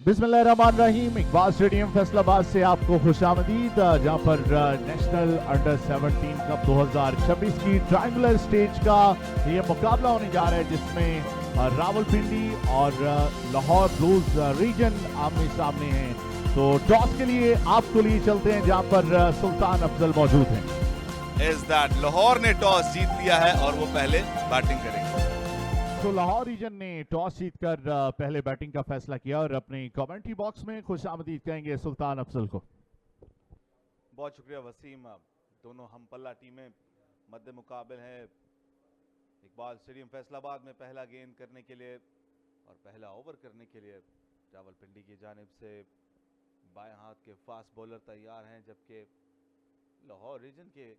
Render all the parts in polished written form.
बिस्मिल्लाहिर्रहमानिर्रहीम। इकबाल स्टेडियम फैसलाबाद से आपको खुशामदीद, जहां पर नेशनल अंडर 17 कप 2026 की ट्रायंगुलर स्टेज का ये मुकाबला होने जा रहा है, जिसमें रावलपिंडी और लाहौर ब्लूज रीजन आमने सामने हैं। तो टॉस के लिए आपको लिए चलते हैं, जहां पर सुल्तान अफजल मौजूद हैं। इज दैट लाहौर ने टॉस जीत लिया है और वो पहले बैटिंग करेंगे। तो लाहौर रीजन ने टॉस जीतकर पहले बैटिंग का फैसला किया और अपनी कमेंट्री बॉक्स में खुशामदीद कहेंगे सुल्तान अफजल को। बहुत शुक्रिया वसीम। दोनों हम पल्ला टीमें मध्य मुकाबले हैं इकबाल स्टेडियम फैसलाबाद में पहला गेंद करने के लिए और पहला ओवर करने के लिए रावलपिंडी की जानिब से बाएं हाथ के फास्ट बॉलर तैयार हैं, जबकि लाहौर रीजन के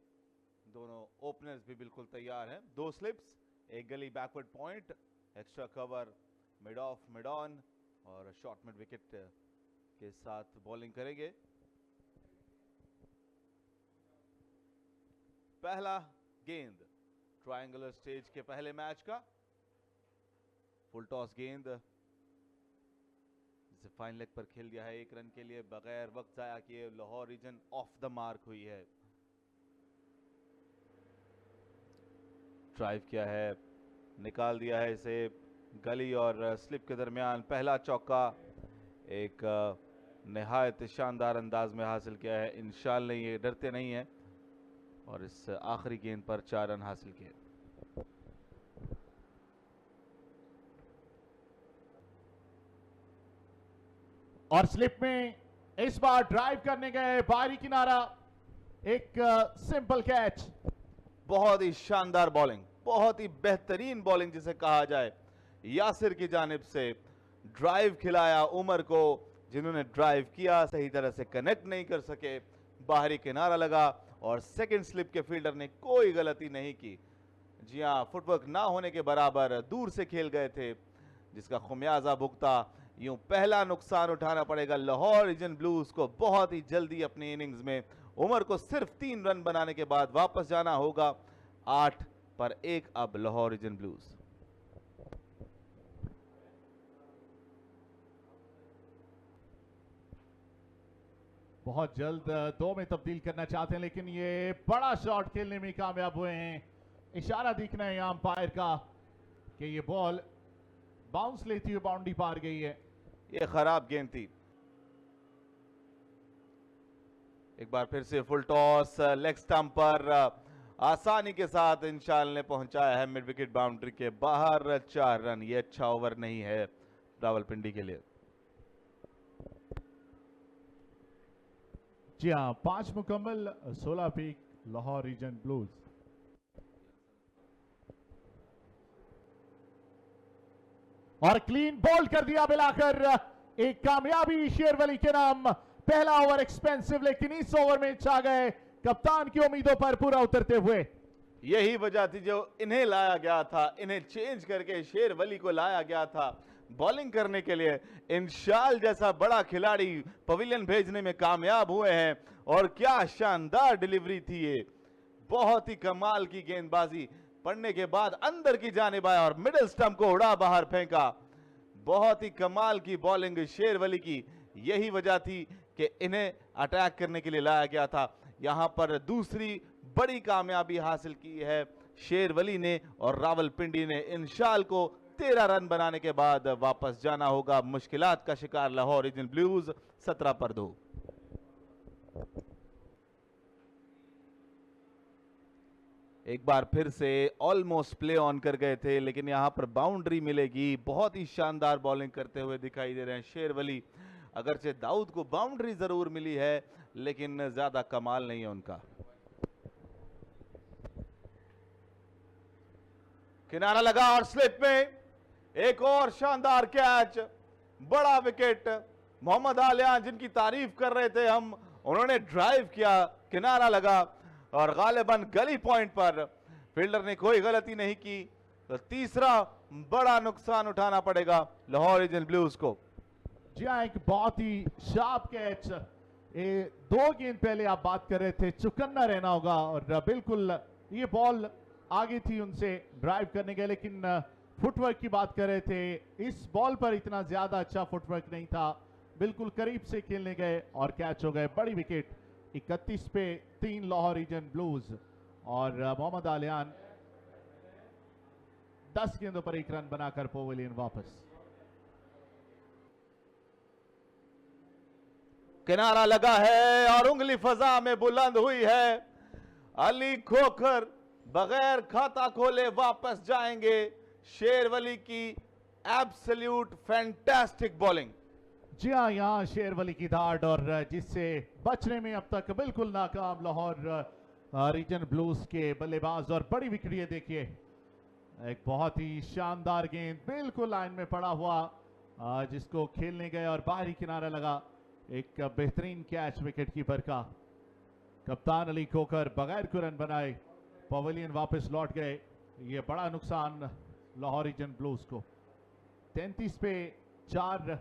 दोनों ओपनर्स भी बिल्कुल तैयार हैं। 2 स्लिप्स, एक गली backward point, extra cover, mid of, mid on और शॉर्ट मिड विकेट के साथ बॉलिंग करेंगे। पहला गेंद ट्रायंगुलर स्टेज के पहले मैच का फुल टॉस गेंद, जिसे फाइन लेग पर खेल दिया है 1 रन के लिए बगैर वक्त जाया किए। Lahore region of the mark हुई है। ड्राइव किया है, निकाल दिया है इसे गली और स्लिप के दरमियान। पहला चौका एक निहायत शानदार अंदाज में हासिल किया है। इंशाल्लाह ने ये डरते नहीं है और इस आखिरी गेंद पर 4 रन हासिल किए। और स्लिप में इस बार ड्राइव करने गए बाहरी किनारा, एक सिंपल कैच। बहुत ही शानदार बॉलिंग, बहुत ही बेहतरीन बॉलिंग जिसे कहा जाए। यासिर की जानिब से ड्राइव खिलाया उमर को, जिन्होंने ड्राइव किया सही तरह से कनेक्ट नहीं कर सके, बाहरी किनारा लगा और सेकंड स्लिप के फील्डर ने कोई गलती नहीं की। जी हां, फुटवर्क ना होने के बराबर दूर से खेल गए थे, जिसका खुमियाजा भुगता। यूं पहला नुकसान उठाना पड़ेगा लाहौर रीजन ब्लूज को। बहुत ही जल्दी अपनी इनिंग्स में उमर को सिर्फ 3 रन बनाने के बाद वापस जाना होगा। 8 पर 1 अब लाहौर रीजन ब्लूज। बहुत जल्द 2 में तब्दील करना चाहते हैं, लेकिन ये बड़ा शॉट खेलने में कामयाब हुए हैं। इशारा दिखना है यहां अंपायर का कि ये बॉल बाउंस लेती हुई बाउंड्री पार गई है। ये खराब गेंद थी। एक बार फिर से फुल टॉस, लेग स्टंप पर आसानी के साथ इंशाल्लाह ने पहुंचाया है मिड विकेट बाउंड्री के बाहर। 4 रन। ये अच्छा ओवर नहीं है रावलपिंडी के लिए। जी हाँ, 5 मुकम्मल, 16 पीक लाहौर रीजन ब्लूज। और क्लीन बॉल कर दिया मिलाकर एक कामयाबी शेरवली के नाम। पहला ओवर एक्सपेंसिव, लेकिन इस ओवर में छा गए कप्तान की उम्मीदों पर पूरा उतरते हुए। यही वजह थी जो इन्हें लाया गया था, इन्हें चेंज करके शेरवली को लाया गया था बॉलिंग करने के लिए। इंशाल जैसा बड़ा खिलाड़ी पवेलियन भेजने में कामयाब हुए हैं और क्या शानदार डिलीवरी थी ये। बहुत ही कमाल की गेंदबाजी, पड़ने के बाद अंदर की जानिब आया और मिडिल स्टंप को उड़ा बाहर फेंका। बहुत ही कमाल की बॉलिंग शेरवली की। यही वजह थी कि इन्हें अटैक करने के लिए लाया गया था। यहां पर दूसरी बड़ी कामयाबी हासिल की है शेरवली ने और रावलपिंडी ने। इंशाल को 13 रन बनाने के बाद वापस जाना होगा। मुश्किलात का शिकार लाहौर रीजन ब्लूज 17 पर 2। एक बार फिर से ऑलमोस्ट प्ले ऑन कर गए थे, लेकिन यहां पर बाउंड्री मिलेगी। बहुत ही शानदार बॉलिंग करते हुए दिखाई दे रहे हैं शेरवली। अगरचे दाऊद को बाउंड्री जरूर मिली है, लेकिन ज्यादा कमाल नहीं है उनका। किनारा लगा और स्लिप में एक और शानदार कैच, बड़ा विकेट। मोहम्मद आलियान, जिनकी तारीफ कर रहे थे हम, उन्होंने ड्राइव किया, किनारा लगा और गालिबन गली पॉइंट पर फील्डर ने कोई गलती नहीं की। तो तीसरा बड़ा नुकसान उठाना पड़ेगा लाहौर रीजन ब्लूज को। जी हाँ, एक बहुत ही शार्प कैच। 2 गेंद पहले आप बात कर रहे थे चुकन्ना रहना होगा, और बिल्कुल ये बॉल आगे थी उनसे ड्राइव करने के, लेकिन फुटवर्क की बात कर रहे थे। इस बॉल पर इतना ज्यादा अच्छा फुटवर्क नहीं था बिल्कुल करीब से खेलने गए और कैच हो गए। बड़ी विकेट 31 पे 3 लाहौर रीजन ब्लूज और मोहम्मद आलियान 10 गेंदों पर 1 रन बनाकर पवेलियन वापस। किनारा लगा है और उंगली फजा में बुलंद हुई है। अली खोखर बगैर खाता खोले वापस जाएंगे। शेरवली की एब्सोल्यूट फैंटास्टिक बॉलिंग। जी हाँ, यहाँ शेरवली की धाड़ और जिससे बचने में अब तक बिल्कुल नाकाम लाहौर रीजन ब्लूज के बल्लेबाज। और बड़ी विकेट ये देखिए, एक बहुत ही शानदार गेंद बिल्कुल लाइन में पड़ा हुआ जिसको खेलने गए और बाहरी किनारा लगा। एक बेहतरीन कैच विकेट कीपर का। कप्तान अली खोखर बगैर कोई रन बनाए पवेलियन वापस लौट गए। ये बड़ा नुकसान लाहौर रीजन ब्लूज को। 33 पे 4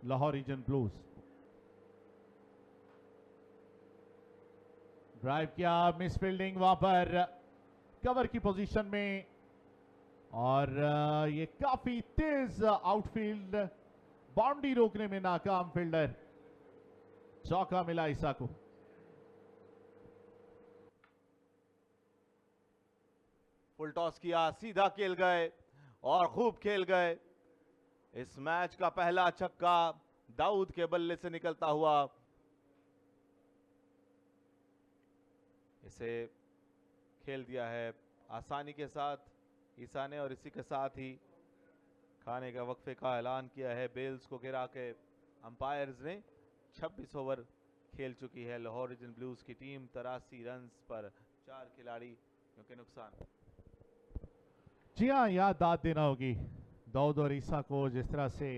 लाहौर रीजन ब्लूज। ड्राइव किया, मिस फील्डिंग वहां पर कवर की पोजीशन में और ये काफी तेज आउटफील्ड, बाउंड्री रोकने में नाकाम फील्डर। चौका मिला ईसा को। फुल टॉस किया, सीधा खेल गए और खूब खेल गए। इस मैच का पहला छक्का दाऊद के बल्ले से निकलता हुआ इसे खेल दिया है आसानी के साथ ईसा ने। और इसी के साथ ही खाने का वक्फे का ऐलान किया है। बेल्स को गिरा के अंपायर्स ने 26 ओवर खेल चुकी है लाहौर रीजन ब्लूज की टीम। 83 रन पर 4 खिलाड़ी क्योंकि नुकसान। जी हाँ, याद दाद देना होगी दाऊद और ईसा को, जिस तरह से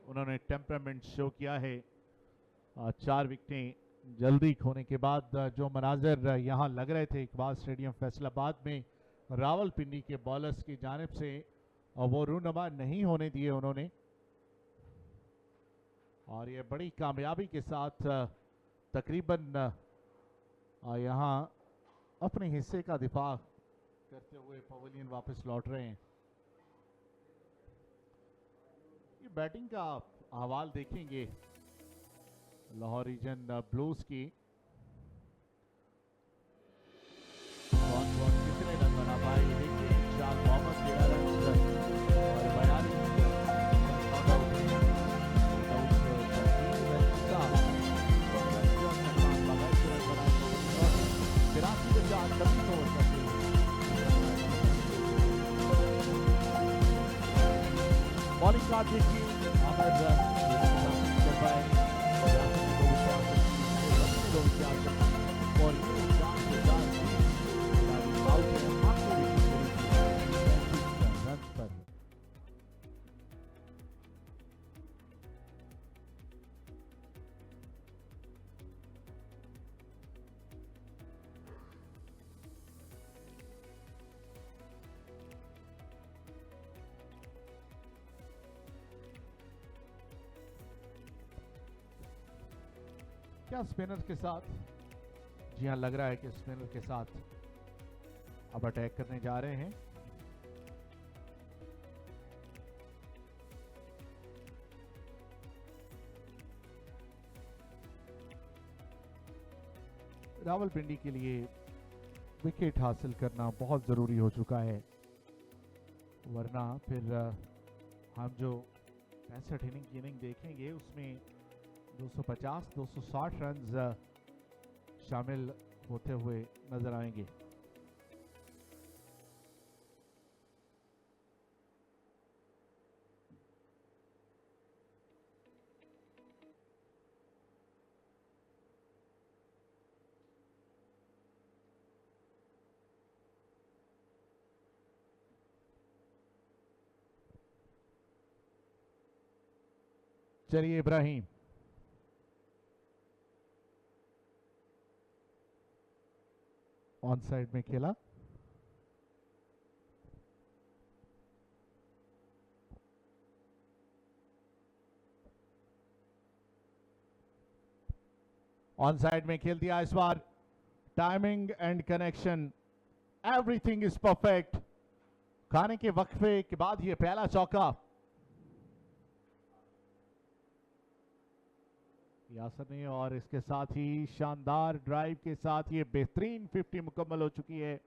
उन्होंने टेम्परामेंट शो किया है। 4 विकेटें जल्दी खोने के बाद जो मनाजर यहाँ लग रहे थे इकबाल स्टेडियम फैसलाबाद में रावलपिंडी के बॉलर्स की जानिब से, और वो रूनमा नहीं होने दिए उन्होंने। और ये बड़ी कामयाबी के साथ तकरीबन यहाँ अपने हिस्से का दिफा करते हुए पवेलियन वापस लौट रहे हैं। ये बैटिंग का अहवाल देखेंगे लाहौर रीजन ब्लूज की। कौन कौन कितने रन बना पाए देखिए। शाह मोहम्मद 13 रन और 42 बॉलिंग कार्ड देखिए। क्या स्पिनर के साथ, जी हाँ लग रहा है कि स्पिनर के साथ अब अटैक करने जा रहे हैं। रावलपिंडी के लिए विकेट हासिल करना बहुत जरूरी हो चुका है, वरना फिर हम जो 65 इनिंग की इनिंग देखेंगे उसमें 250-260 रन शामिल होते हुए नजर आएंगे। चलिए इब्राहिम, ऑन साइड में खेला। ऑन साइड में खेल दिया इस बार। Timing and connection, everything is perfect. खाने के वक्फे के बाद ये पहला चौका। यासर ने, और इसके साथ ही शानदार ड्राइव के साथ ये बेहतरीन 50 मुकम्मल हो चुकी है।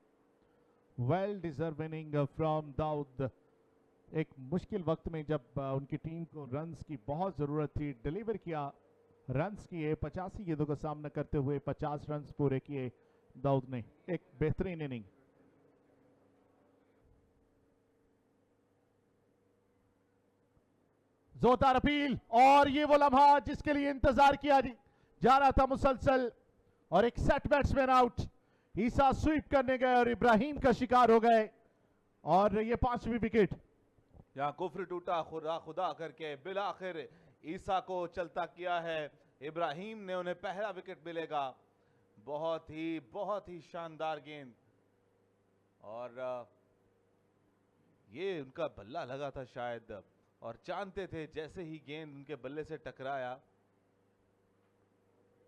Well deserve inning from Dawood. एक मुश्किल वक्त में जब उनकी टीम को रन्स की बहुत ज़रूरत थी, डिलीवर किया, रन्स किए, 85 गेंदों का सामना करते हुए 50 रन्स पूरे किए दाऊद ने। एक बेहतरीन इनिंग। जोरदार अपील, और ये वो लम्हा जिसके लिए इंतजार किया जा रहा था मुसलसल, और एक सेट बैट्समैन आउट। ईसा स्वीप करने गए और इब्राहिम का शिकार हो गए, और ये 5वीं विकेट। यहाँ कुफ्र टूटा खुदा खुदा करके बिल आखिर ईसा को चलता किया है इब्राहिम ने, उन्हें पहला विकेट मिलेगा। बहुत ही शानदार गेंद, और ये उनका बल्ला लगा था शायद, और जानते थे जैसे ही गेंद उनके बल्ले से टकराया।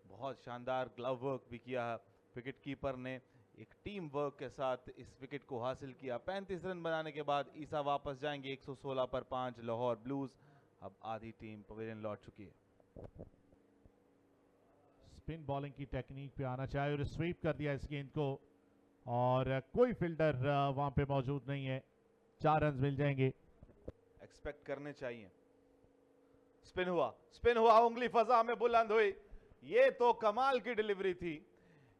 बहुत शानदार ग्लव वर्क भी किया विकेट कीपर ने, एक टीम वर्क के साथ इस विकेट को हासिल किया। 35 रन बनाने के बाद ईसा वापस जाएंगे 116 पर 5 लाहौर ब्लूज। अब आधी टीम पवेलियन लौट चुकी है। स्पिन बॉलिंग की टेक्निक पे आना चाहे, और स्वीप कर दिया इस गेंद को, और कोई फील्डर वहां पे मौजूद नहीं है। 4 रन मिल जाएंगे, एक्सपेक्ट करने चाहिए। स्पिन हुआ, उंगली फजा में बुलंद हुई। ये तो कमाल की डिलीवरी थी,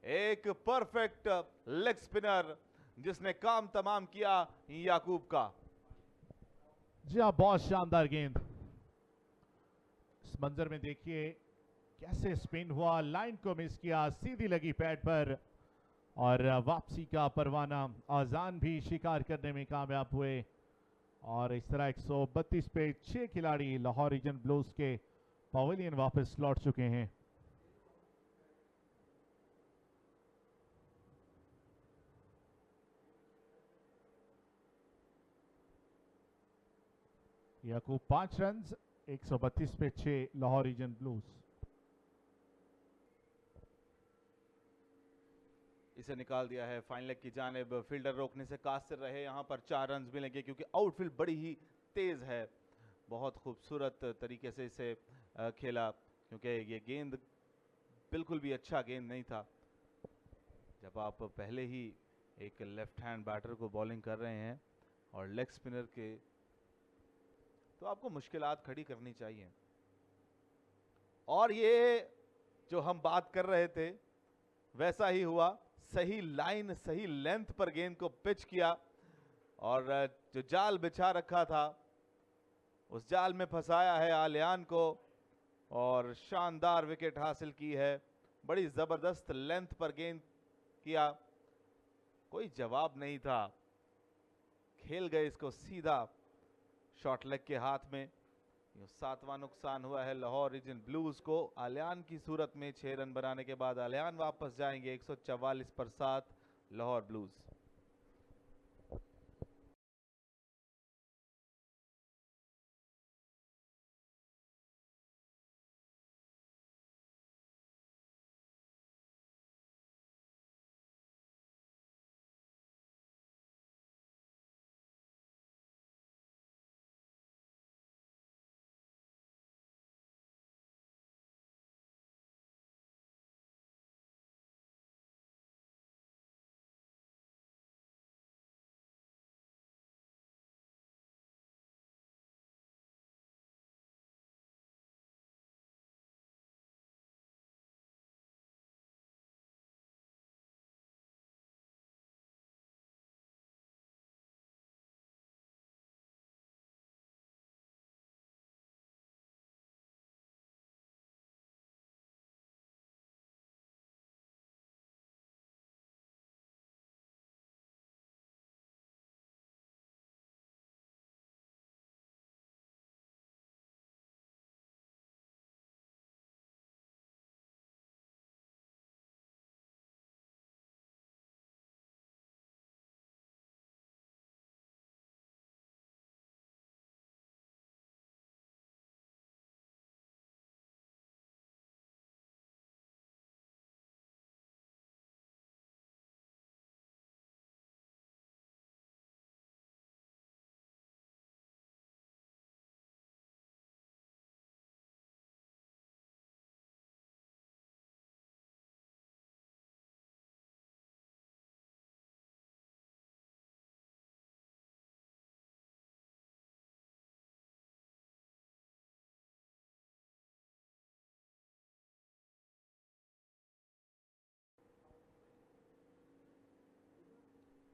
एक परफेक्ट लेग स्पिनर जिसने काम तमाम किया याकूब का। जी हाँ, बहुत शानदार गेंद। इस मंजर में देखिए कैसे स्पिन हुआ, लाइन को मिस किया, सीधी लगी पैड पर, और वापसी का परवाना आजान भी शिकार करने में कामयाब हुए। और इस तरह 132 पे 6 खिलाड़ी लाहौर रीजन ब्लूज के पवेलियन वापस लौट चुके हैं। याकूब 5 रन, 132 पे 6 लाहौर रीजन ब्लूज। इसे निकाल दिया है फाइन लेग की जानिब, फील्डर रोकने से कासिर रहे। यहाँ पर 4 रन मिलेंगे क्योंकि आउटफील्ड बड़ी ही तेज है। बहुत खूबसूरत तरीके से इसे खेला, क्योंकि ये गेंद बिल्कुल भी अच्छा गेंद नहीं था। जब आप पहले ही एक लेफ्ट हैंड बैटर को बॉलिंग कर रहे हैं और लेग स्पिनर के, तो आपको मुश्किलात खड़ी करनी चाहिए। और ये जो हम बात कर रहे थे वैसा ही हुआ, सही लाइन सही लेंथ पर गेंद को पिच किया, और जो जाल बिछा रखा था उस जाल में फंसाया है आलियान को, और शानदार विकेट हासिल की है। बड़ी जबरदस्त लेंथ पर गेंद किया, कोई जवाब नहीं था, खेल गए इसको सीधा शॉर्ट लेग के हाथ में। 7वां नुकसान हुआ है लाहौर रीजन ब्लूज को। आलियान की सूरत में 6 रन बनाने के बाद आलियान वापस जाएंगे 144 पर 7 लाहौर ब्लूज।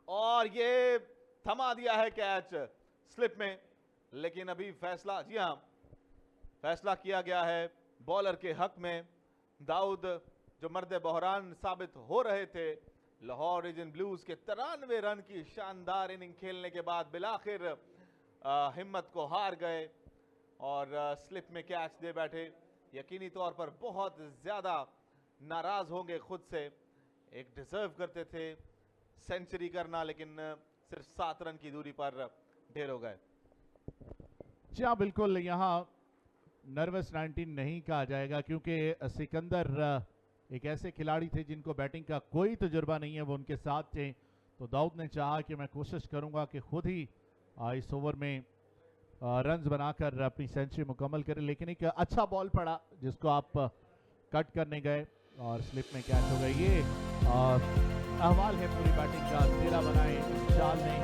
और ये थमा दिया है कैच स्लिप में, लेकिन अभी फैसला, जी हां, फैसला किया गया है बॉलर के हक में। दाऊद जो मर्द बहरान साबित हो रहे थे, लाहौर रीजन ब्लूज के 93 रन की शानदार इनिंग खेलने के बाद बिलाखिर हिम्मत को हार गए और स्लिप में कैच दे बैठे। यकीनी तौर पर बहुत ज्यादा नाराज होंगे खुद से, एक डिजर्व करते थे सेंचुरी करना, लेकिन सिर्फ 7 रन की दूरी पर ढेर हो गए। जी हाँ, बिल्कुल यहाँ नर्वस 19 नहीं कहा जाएगा, क्योंकि सिकंदर एक ऐसे खिलाड़ी थे जिनको बैटिंग का कोई तजुर्बा नहीं है, वो उनके साथ थे। तो दाऊद ने चाहा कि मैं कोशिश करूंगा कि खुद ही इस ओवर में रन्स बनाकर अपनी सेंचुरी मुकम्मल करें, लेकिन एक अच्छा बॉल पड़ा जिसको आप कट करने गए और स्लिप में कैच हो गई। ये अहवाल है पूरी बैटिंग का। 13 बनाए चाल ने,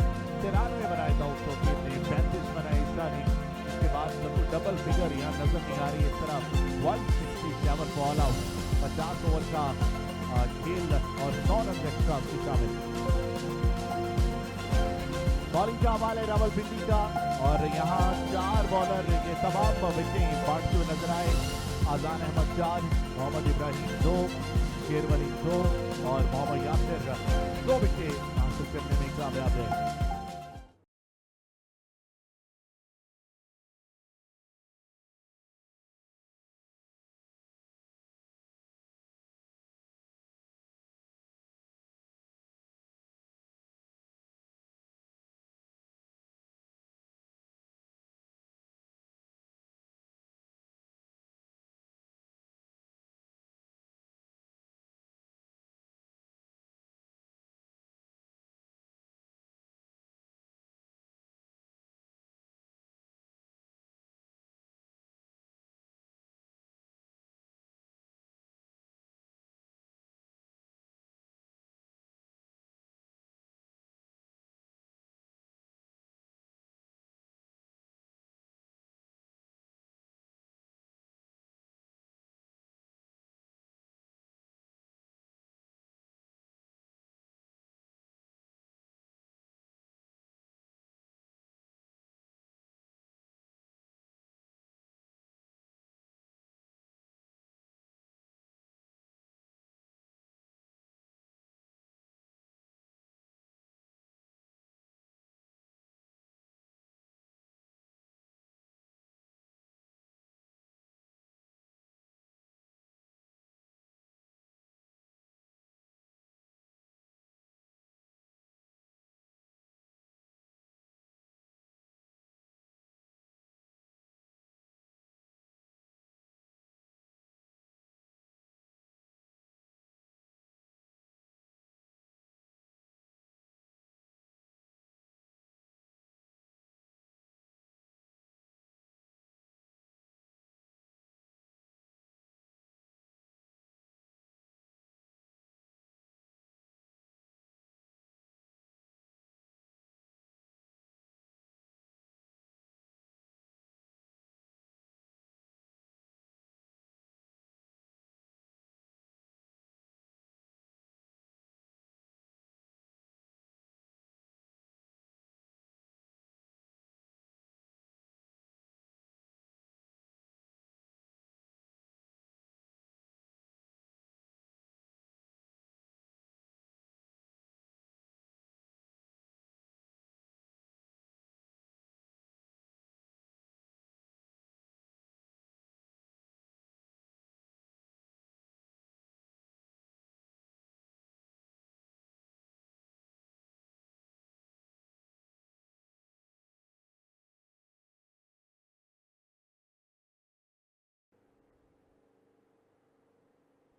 93 बनाए दाऊद तौकीर ने, 35 बनाए ईसा ने। इसके बाद डबल फिगर यहाँ नजर नहीं आ रही। इस तरह 167 बॉल आउट, 50 ओवर का खेल और 9 रन एक्स्ट्रा उसकी शामिल। बॉलिंग का हवाला है रावलपिंडी का, और यहाँ 4 बॉलर ये तमाम विकेटें बांटते हुए नजर आए। आजान अहमद 4, मोहम्मद इब्राहिम 2, शेरवली 2 और मोहम्मद यासिर 2 विकेट हासिल करने में कामयाब है।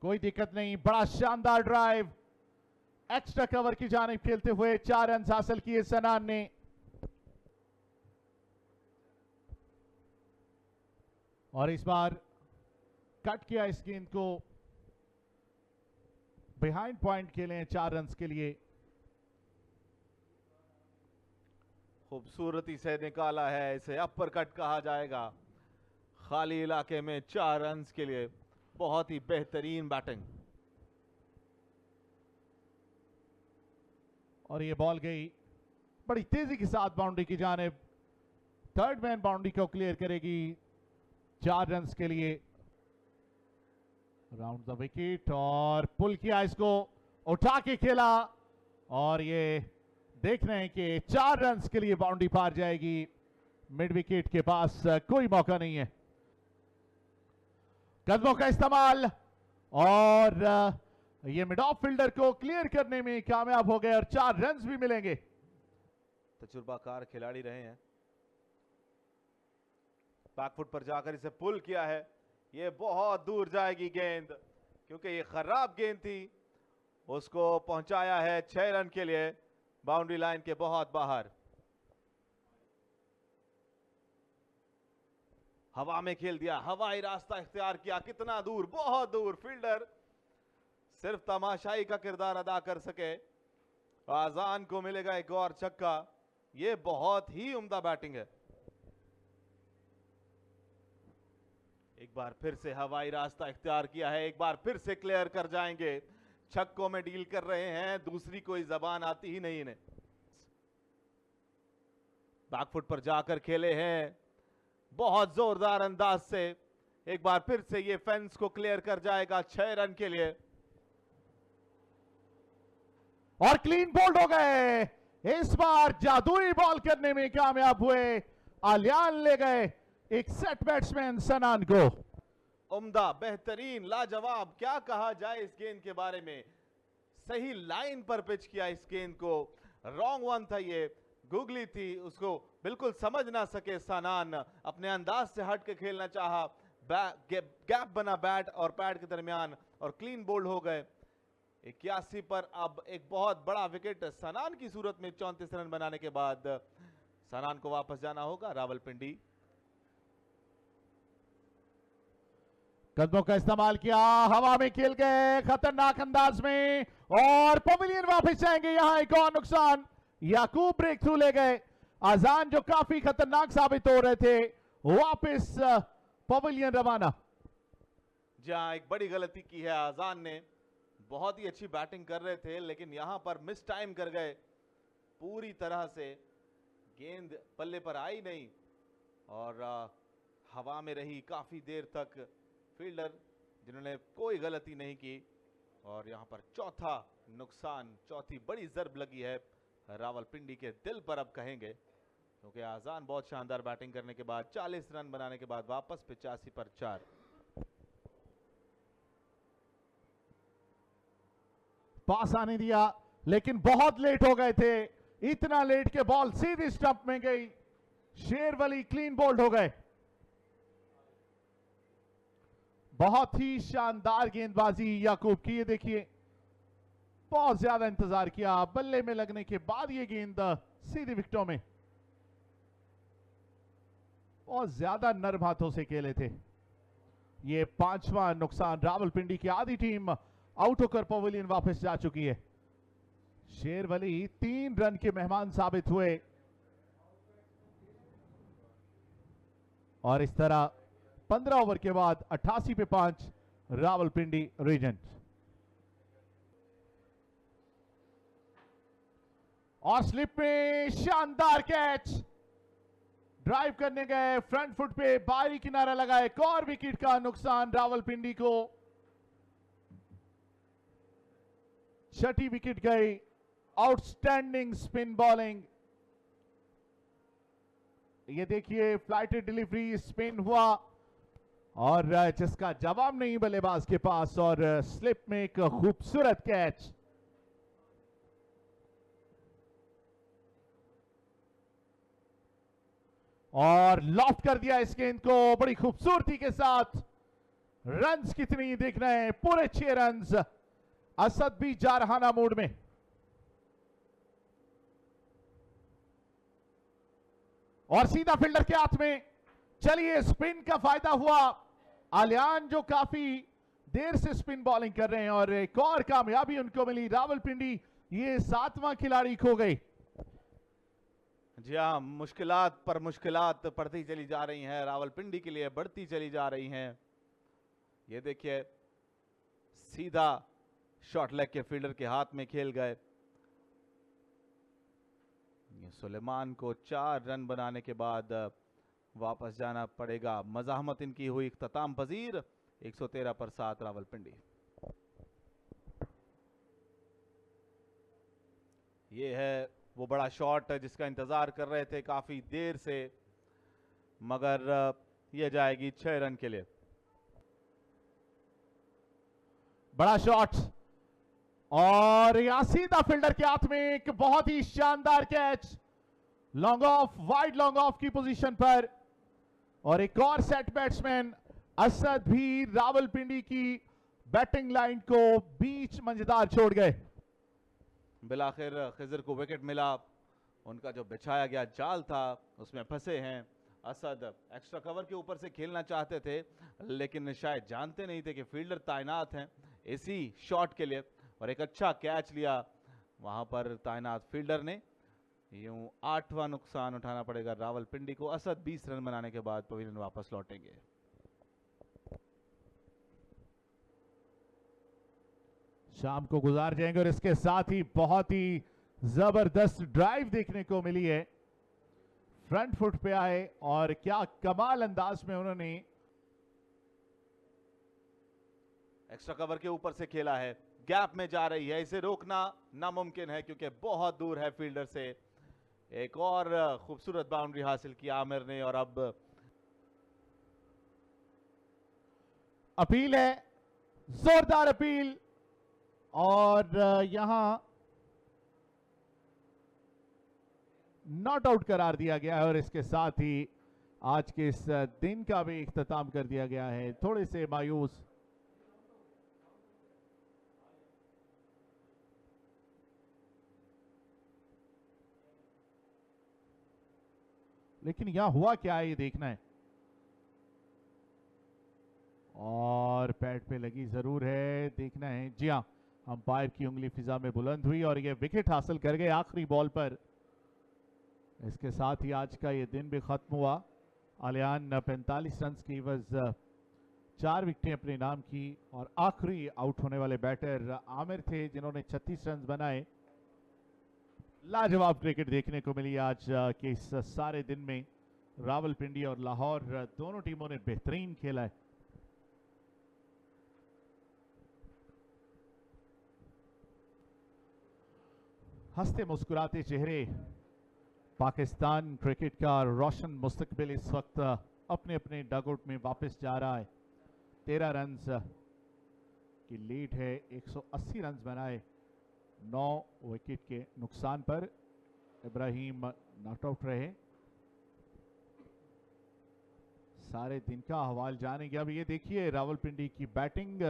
कोई दिक्कत नहीं, बड़ा शानदार ड्राइव, एक्स्ट्रा कवर की जानिब खेलते हुए 4 रन हासिल किए सनान ने। और इस बार कट किया इस गेंद को, बिहाइंड पॉइंट खेले 4 रन के लिए। खूबसूरती से निकाला है, इसे अपर कट कहा जाएगा। खाली इलाके में 4 रन के लिए बहुत ही बेहतरीन बैटिंग। और ये बॉल गई बड़ी तेजी के साथ बाउंड्री की जानिब। थर्ड मैन बाउंड्री को क्लियर करेगी 4 रन के लिए। राउंड द विकेट और पुल किया, इसको उठा के खेला और ये देख रहे हैं कि 4 रन के लिए बाउंड्री पार जाएगी। मिड विकेट के पास कोई मौका नहीं है। कदमों का इस्तेमाल और ये मिड ऑफ फील्डर को क्लियर करने में कामयाब हो गए और 4 रन भी मिलेंगे। तजुर्बाकार खिलाड़ी रहे हैं। बैकफुट पर जाकर इसे पुल किया है। ये बहुत दूर जाएगी गेंद, क्योंकि ये खराब गेंद थी। उसको पहुंचाया है 6 रन के लिए, बाउंड्री लाइन के बहुत बाहर। हवा में खेल दिया, हवाई रास्ता इख्तियार किया। कितना दूर, बहुत दूर। फील्डर सिर्फ तमाशाई का किरदार अदा कर सके। आजान को मिलेगा एक और छक्का। ये बहुत ही उम्दा बैटिंग है। एक बार फिर से हवाई रास्ता इख्तियार किया है, एक बार फिर से क्लियर कर जाएंगे। छक्कों में डील कर रहे हैं, दूसरी कोई जबान आती ही नहीं इन्हें। बैकफुट पर जाकर खेले हैं बहुत जोरदार अंदाज से। एक बार फिर से ये फेंस को क्लियर कर जाएगा 6 रन के लिए। और क्लीन बोल्ड हो गए। इस बार जादुई बॉल करने में कामयाब हुए। आलियान ले गए एक सेट बैट्समैन सनान को। उम्दा, बेहतरीन, लाजवाब, क्या कहा जाए इस गेंद के बारे में। सही लाइन पर पिच किया इस गेंद को। रॉन्ग वन था, ये गुगली थी, उसको बिल्कुल समझ ना सके सनान। अपने अंदाज से हट के खेलना चाहा, गैप बना बैट और पैड के दरमियान और क्लीन बोल्ड हो गए। 81 पर अब एक बहुत बड़ा विकेट सनान की सूरत में 34 रन बनाने के बाद सनान को वापस जाना होगा रावलपिंडी। कदमों का इस्तेमाल किया, हवा में खेल गए खतरनाक अंदाज में और पवेलियन वापस जाएंगे। यहां एक और नुकसान, याकूब ब्रेक थ्रू ले गए। आजान जो काफी खतरनाक साबित हो रहे थे, वापस पवेलियन रवाना। जहां एक बड़ी गलती की है आजान ने। बहुत ही अच्छी बैटिंग कर रहे थे, लेकिन यहां पर मिस टाइम कर गए पूरी तरह से। गेंद पल्ले पर आई नहीं और हवा में रही काफी देर तक। फील्डर जिन्होंने कोई गलती नहीं की और यहां पर चौथा नुकसान, चौथी बड़ी जर्ब लगी है रावलपिंडी के दिल पर। अब कहेंगे क्योंकि आजान बहुत शानदार बैटिंग करने के बाद 40 रन बनाने के बाद वापस 85 पर 4। पास आने दिया लेकिन बहुत लेट हो गए थे। इतना लेट के बॉल सीधी स्टंप में गई। शेरवली क्लीन बोल्ड हो गए। बहुत ही शानदार गेंदबाजी याकूब की। ये देखिए, बहुत ज्यादा इंतजार किया, बल्ले में लगने के बाद ये गेंद सीधी विकेटों में। बहुत ज्यादा नर्म हाथों से खेले थे। ये 5वां नुकसान। रावलपिंडी की आधी टीम आउट होकर पवेलियन वापस जा चुकी है। शेरवली 3 रन के मेहमान साबित हुए और इस तरह 15 ओवर के बाद 88 पे 5 रावलपिंडी रीजेंट। और स्लिप में शानदार कैच। ड्राइव करने गए, फ्रंट फुट पे बाहरी किनारा लगा। एक और विकेट का नुकसान रावलपिंडी को। छठी विकेट गई। Outstanding spin bowling. ये देखिए, फ्लाइटेड डिलीवरी, स्पिन हुआ और जिसका जवाब नहीं बल्लेबाज के पास और स्लिप में एक खूबसूरत कैच। और लॉफ्ट कर दिया इस गेंद को बड़ी खूबसूरती के साथ। रन्स कितनी दिख रहे हैं, पूरे 6 रन्स। असद भी जारहाना मूड में। और सीधा फील्डर के हाथ में। चलिए, स्पिन का फायदा हुआ। आलियान जो काफी देर से स्पिन बॉलिंग कर रहे हैं और एक और कामयाबी उनको मिली। रावलपिंडी ये 7वां खिलाड़ी खो गई। जी हाँ, मुश्किलात पर मुश्किलात पड़ती चली जा रही हैं, रावलपिंडी के लिए बढ़ती चली जा रही हैं। ये देखिए, सीधा शॉर्ट लेग के फील्डर के हाथ में खेल गए। सुलेमान को 4 रन बनाने के बाद वापस जाना पड़ेगा। मज़ाहमत इनकी हुई इख्तिताम पजीर। 113 पर 7 रावलपिंडी। ये है वो बड़ा शॉट जिसका इंतजार कर रहे थे काफी देर से, मगर ये जाएगी 6 रन के लिए। बड़ा शॉट और यहां सीधा फील्डर के हाथ में एक बहुत ही शानदार catch, long off, wide long off की पोजीशन पर, और एक और सेट बैट्समैन असद भी रावलपिंडी की बैटिंग लाइन को बीच मंझदार छोड़ गए। बिलाखिर खिजर को विकेट मिला। उनका जो बिछाया गया जाल था उसमें फंसे हैं। असद एक्स्ट्रा कवर के ऊपर से खेलना चाहते थे, लेकिन शायद जानते नहीं थे कि फील्डर तैनात हैं इसी शॉट के लिए, और एक अच्छा कैच लिया वहां पर तैनात फील्डर ने। यूं 8वां नुकसान उठाना पड़ेगा रावलपिंडी को। असद 20 रन बनाने के बाद पवेलियन वापस लौटेंगे। शाम को गुजार जाएंगे और इसके साथ ही बहुत ही जबरदस्त ड्राइव देखने को मिली है। फ्रंट फुट पे आए और क्या कमाल अंदाज में उन्होंने एक्स्ट्रा कवर के ऊपर से खेला है, गैप में जा रही है, इसे रोकना नामुमकिन है क्योंकि बहुत दूर है फील्डर से। एक और खूबसूरत बाउंड्री हासिल की आमिर ने, और अब अपील है, जोरदार अपील, और यहां नॉट आउट करार दिया गया है और इसके साथ ही आज के इस दिन का भी इख्तिताम कर दिया गया है। थोड़े से मायूस लेकिन यहां हुआ क्या है ये देखना है, और पैड पे लगी जरूर है, देखना है। जी हां, अंपायर की उंगली फिजा में बुलंद हुई और ये विकेट हासिल कर गए आखिरी बॉल पर। इसके साथ ही आज का ये दिन भी खत्म हुआ। आलियान 45 रन की एवज 4 विकेटें अपने नाम की, और आखिरी आउट होने वाले बैटर आमिर थे जिन्होंने 36 रन बनाए। लाजवाब क्रिकेट देखने को मिली आज के इस सारे दिन में। रावलपिंडी और लाहौर दोनों टीमों ने बेहतरीन खेला है। हंसते मुस्कुराते चेहरे, पाकिस्तान क्रिकेट का रोशन मुस्तकबिल इस वक्त अपने अपने डगआउट में वापस जा रहा है। 13 रन की लीड है, 180 रन बनाए 9 विकेट के नुकसान पर। इब्राहिम नॉट आउट रहे। सारे दिन का हवाल जानेंगे। अब ये देखिए रावलपिंडी की बैटिंग,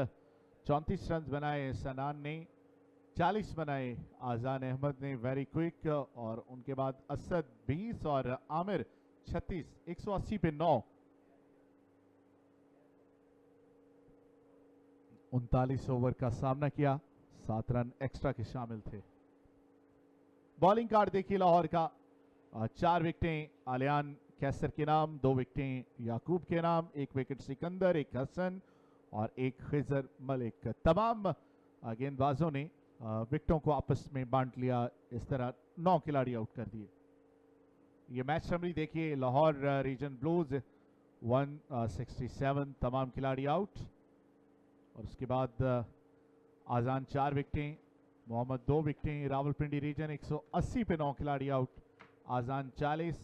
34 रन बनाए सनान ने, 40 बनाए आजान अहमद ने, वेरी क्विक, और उनके बाद असद 20 और आमिर 36, 180 पे 9। 39 ओवर का सामना किया, 7 रन एक्स्ट्रा के शामिल थे। बॉलिंग कार्ड देखिए लाहौर का, 4 विकेटें आलियान कैसर के नाम, 2 विकेटें याकूब के नाम, 1 विकेट सिकंदर, 1 हसन और 1 खिजर मलिक। तमाम गेंदबाजों ने विकेटों को आपस में बांट लिया। इस तरह 9 खिलाड़ी आउट कर दिए। ये मैच समरी देखिए, लाहौर रीजन ब्लूज 167 तमाम खिलाड़ी आउट, और उसके बाद आजान 4 विकेटें, मोहम्मद 2 विकेटें। रावलपिंडी रीजन 180 पे 9 खिलाड़ी आउट, आजान 40,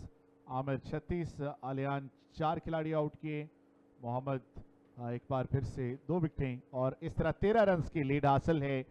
आमिर 36, आलियान 4 खिलाड़ी आउट किए, मोहम्मद एक बार फिर से 2 विकेटें, और इस तरह 13 रन की लीड हासिल है।